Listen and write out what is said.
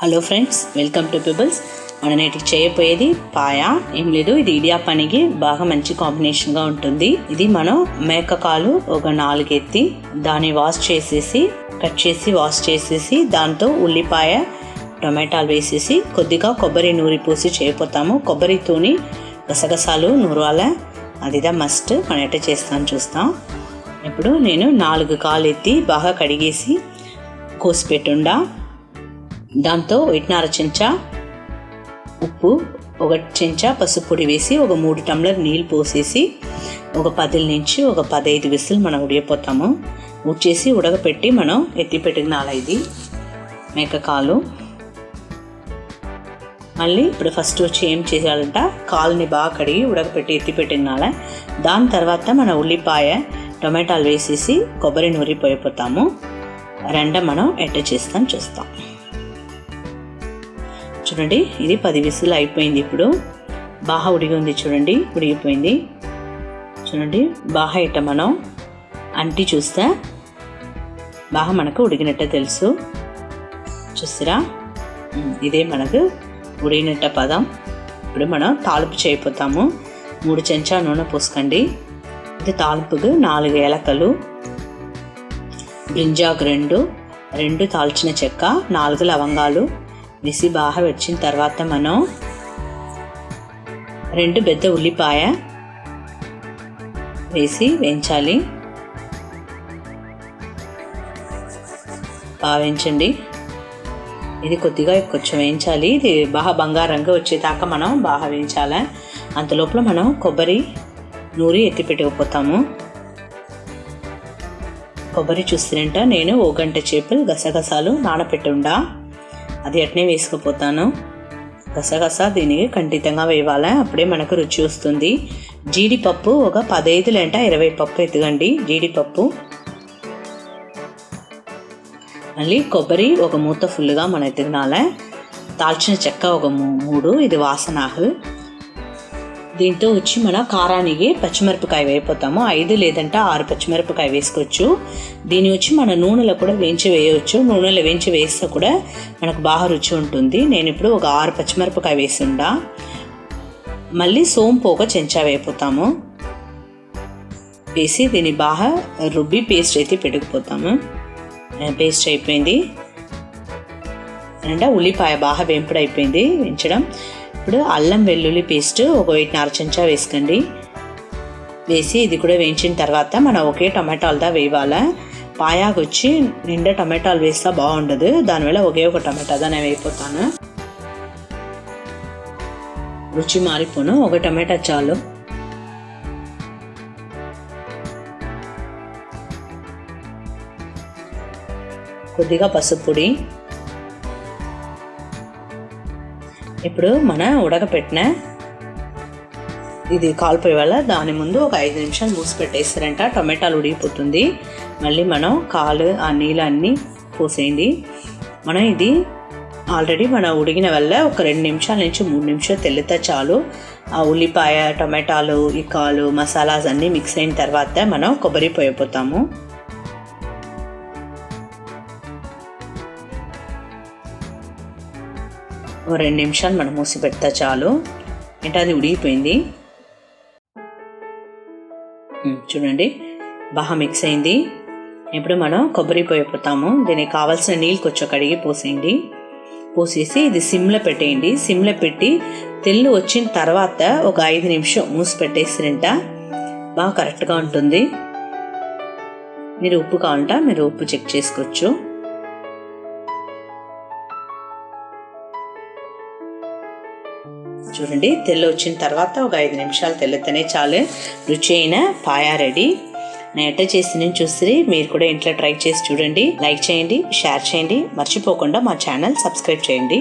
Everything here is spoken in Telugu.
Hello friends, welcome to pebbles. మన నేటికి చేయబోయేది పాయా. ఏం లేదు, ఇది ఇడియాపానికి బాగా మంచి కాంబినేషన్గా ఉంటుంది. ఇది మనం మేకకాలు ఒక 4 ఎత్తి దాన్ని కట్ చేసి వాష్ చేసేసి దాంతో ఉల్లిపాయ టొమాటాలు వేసేసి కొద్దిగా కొబ్బరి నూరి పూసి చేయపోతాము. కొబ్బరితోని గసగసాలు నూరాల, అదిదా మస్ట్. మనం ఎట్ట చేస్తాను చూస్తాం. ఇప్పుడు నేను 4 కాలు ఎత్తి బాగా కడిగేసి కోసి పెట్టుండా. దాంతో 1/2 చెంచా ఉప్పు, 1 చెంచా పసుపు పొడి వేసి ఒక 3 టంబ్లర్ నీళ్ళు పోసేసి ఒక 10 నుంచి 15 విసులు మనం ఉడికిపోతాము. ఉడిచేసి ఉడకపెట్టి మనం ఎత్తి పెట్టినాల ఇది మేకకాలు. మళ్ళీ ఇప్పుడు ఫస్ట్ వచ్చి ఏం చేయాలంట, కాలుని బాగా కడిగి ఉడకపెట్టి ఎత్తి పెట్టినాల. దాని తర్వాత మన ఉల్లిపాయ టొమాటాలు వేసేసి కొబ్బరి నూరి పోయిపోతాము. మనం ఎట్ట చేస్తాం చూస్తాం. చూడండి, ఇది 10 విసులు అయిపోయింది. ఇప్పుడు బాగా ఉడిగి ఉంది. చూడండి, ఉడిగిపోయింది. చూడండి, బాగా ఇట్ట మనం అంటి చూస్తే బాగా మనకు ఉడిగినట్టే తెలుసు. చూస్తారా, ఇదే మనకు ఉడిగినట్ట పదం. ఇప్పుడు మనం తాలింపు చేయపోతాము. 3 చెంచా నూనె పోసుకోండి. ఇది తాలింపుకు 4 ఏలకలు, బ్రింజాకు 2 దాల్చిన చెక్క, 4 లవంగాలు వేసి బాగా వచ్చిన తర్వాత మనం 2 పెద్ద ఉల్లిపాయ వేసి వేయించాలి. బాగా వేయించండి. ఇది కొద్దిగా కొంచెం వేయించాలి. ఇది బాగా బంగారంగా వచ్చేదాకా మనం బాగా వేయించాలి. అంతలోపల మనం కొబ్బరి నూరి ఎత్తి పెట్టుకుపోతాము. కొబ్బరి చూస్తున్నంట నేను 1 గంట చేపలు గసగసాలు నానపెట్టుండా, అది అట్నే వేసుకుపోతాను. గసగసా దీనికి ఖండితంగా వేయాలి, అప్పుడే మనకు రుచి వస్తుంది. జీడిపప్పు ఒక 15 లేదా 20 పప్పు ఎత్తుగండి జీడిపప్పు. మళ్ళీ కొబ్బరి ఒక మూత ఫుల్గా మనం ఎత్తుకునాలి. దాల్చిన చెక్క ఒక 3, ఇది వాసనాకు. దీంతో వచ్చి మన కారానికి పచ్చిమిరపకాయ వేయిపోతాము. 5 లేదంటే 6 పచ్చిమిరపకాయ వేసుకోవచ్చు. దీన్ని వచ్చి మన నూనెలో కూడా వేయించి వేయవచ్చు. నూనెలో వేయించి వేస్తే కూడా మనకు బాగా రుచి ఉంటుంది. నేను ఇప్పుడు ఒక 6 పచ్చిమిరపకాయ వేసిండా. మళ్ళీ సోంపు 1 చెంచా వేయిపోతాము. వేసి దీన్ని బాగా రుబ్బి పేస్ట్ అయితే పెట్టుకుపోతాము. పేస్ట్ అయిపోయింది. అంటే ఉల్లిపాయ బాగా వేంపుడు అయిపోయింది వేయించడం. ఇప్పుడు అల్లం వెల్లుల్లి పేస్ట్ ఒక 1/2 చెంచా వేసుకోండి. వేసి ఇది కూడా వేయించిన తర్వాత మనం ఒకే టమాటాలదా వేయాలి. పాయాకు వచ్చి నిండా టమాటాలు వేస్తా బాగుండదు, దానివల్ల ఒకే ఒక టమాటాదా నేను వేయిపోతాను. రుచి మారిపోను, 1 టమాటా చాలు. కొద్దిగా పసుపు పొడి. ఇప్పుడు మన ఉడకపెట్టిన ఇది కాలిపోయే వల్ల దాని ముందు ఒక 5 నిమిషాలు మూసి పెట్టేస్తారంట, టమాటాలు ఉడికిపోతుంది. మళ్ళీ మనం ఆ నీళ్ళన్నీ పోసేయండి. మనం ఇది ఆల్రెడీ ఉడికిన వల్ల ఒక 2 నిమిషాల నుంచి 3 నిమిషాలు తెల్లితే చాలు. ఆ ఉల్లిపాయ టమాటాలు ఈ కాలు మసాలాస్ అన్నీ మిక్స్ అయిన తర్వాత మనం కొబ్బరి పోయిపోతాము. ఓ 2 నిమిషాలు మనం మూసి పెడతా చాలు. అంటే అది ఉడిగిపోయింది. చూడండి, బాగా మిక్స్ అయింది. ఇప్పుడు మనం కొబ్బరి పోయిపోతాము. దీనికి కావాల్సిన నీళ్ళు కొంచెం కడిగి పోసేయండి. పోసేసి ఇది సిమ్లో పెట్టేయండి. సిమ్లో పెట్టి తెల్లు వచ్చిన తర్వాత ఒక 5 నిమిషం మూసి పెట్టేసిరంట బాగా కరెక్ట్గా ఉంటుంది. మీరు ఉప్పు కావాలంట మీరు ఉప్పు చెక్ చేసుకోవచ్చు. చూడండి, తెల్ల వచ్చిన తర్వాత ఒక 5 నిమిషాలు తెల్లతనే చాలు. రుచి అయిన పాయా రెడీ. నేను ఎట్ట చేసి నేను చూసి మీరు కూడా ఇంట్లో ట్రై చేసి చూడండి. లైక్ చేయండి, షేర్ చేయండి, మర్చిపోకుండా మా ఛానల్ సబ్స్క్రైబ్ చేయండి.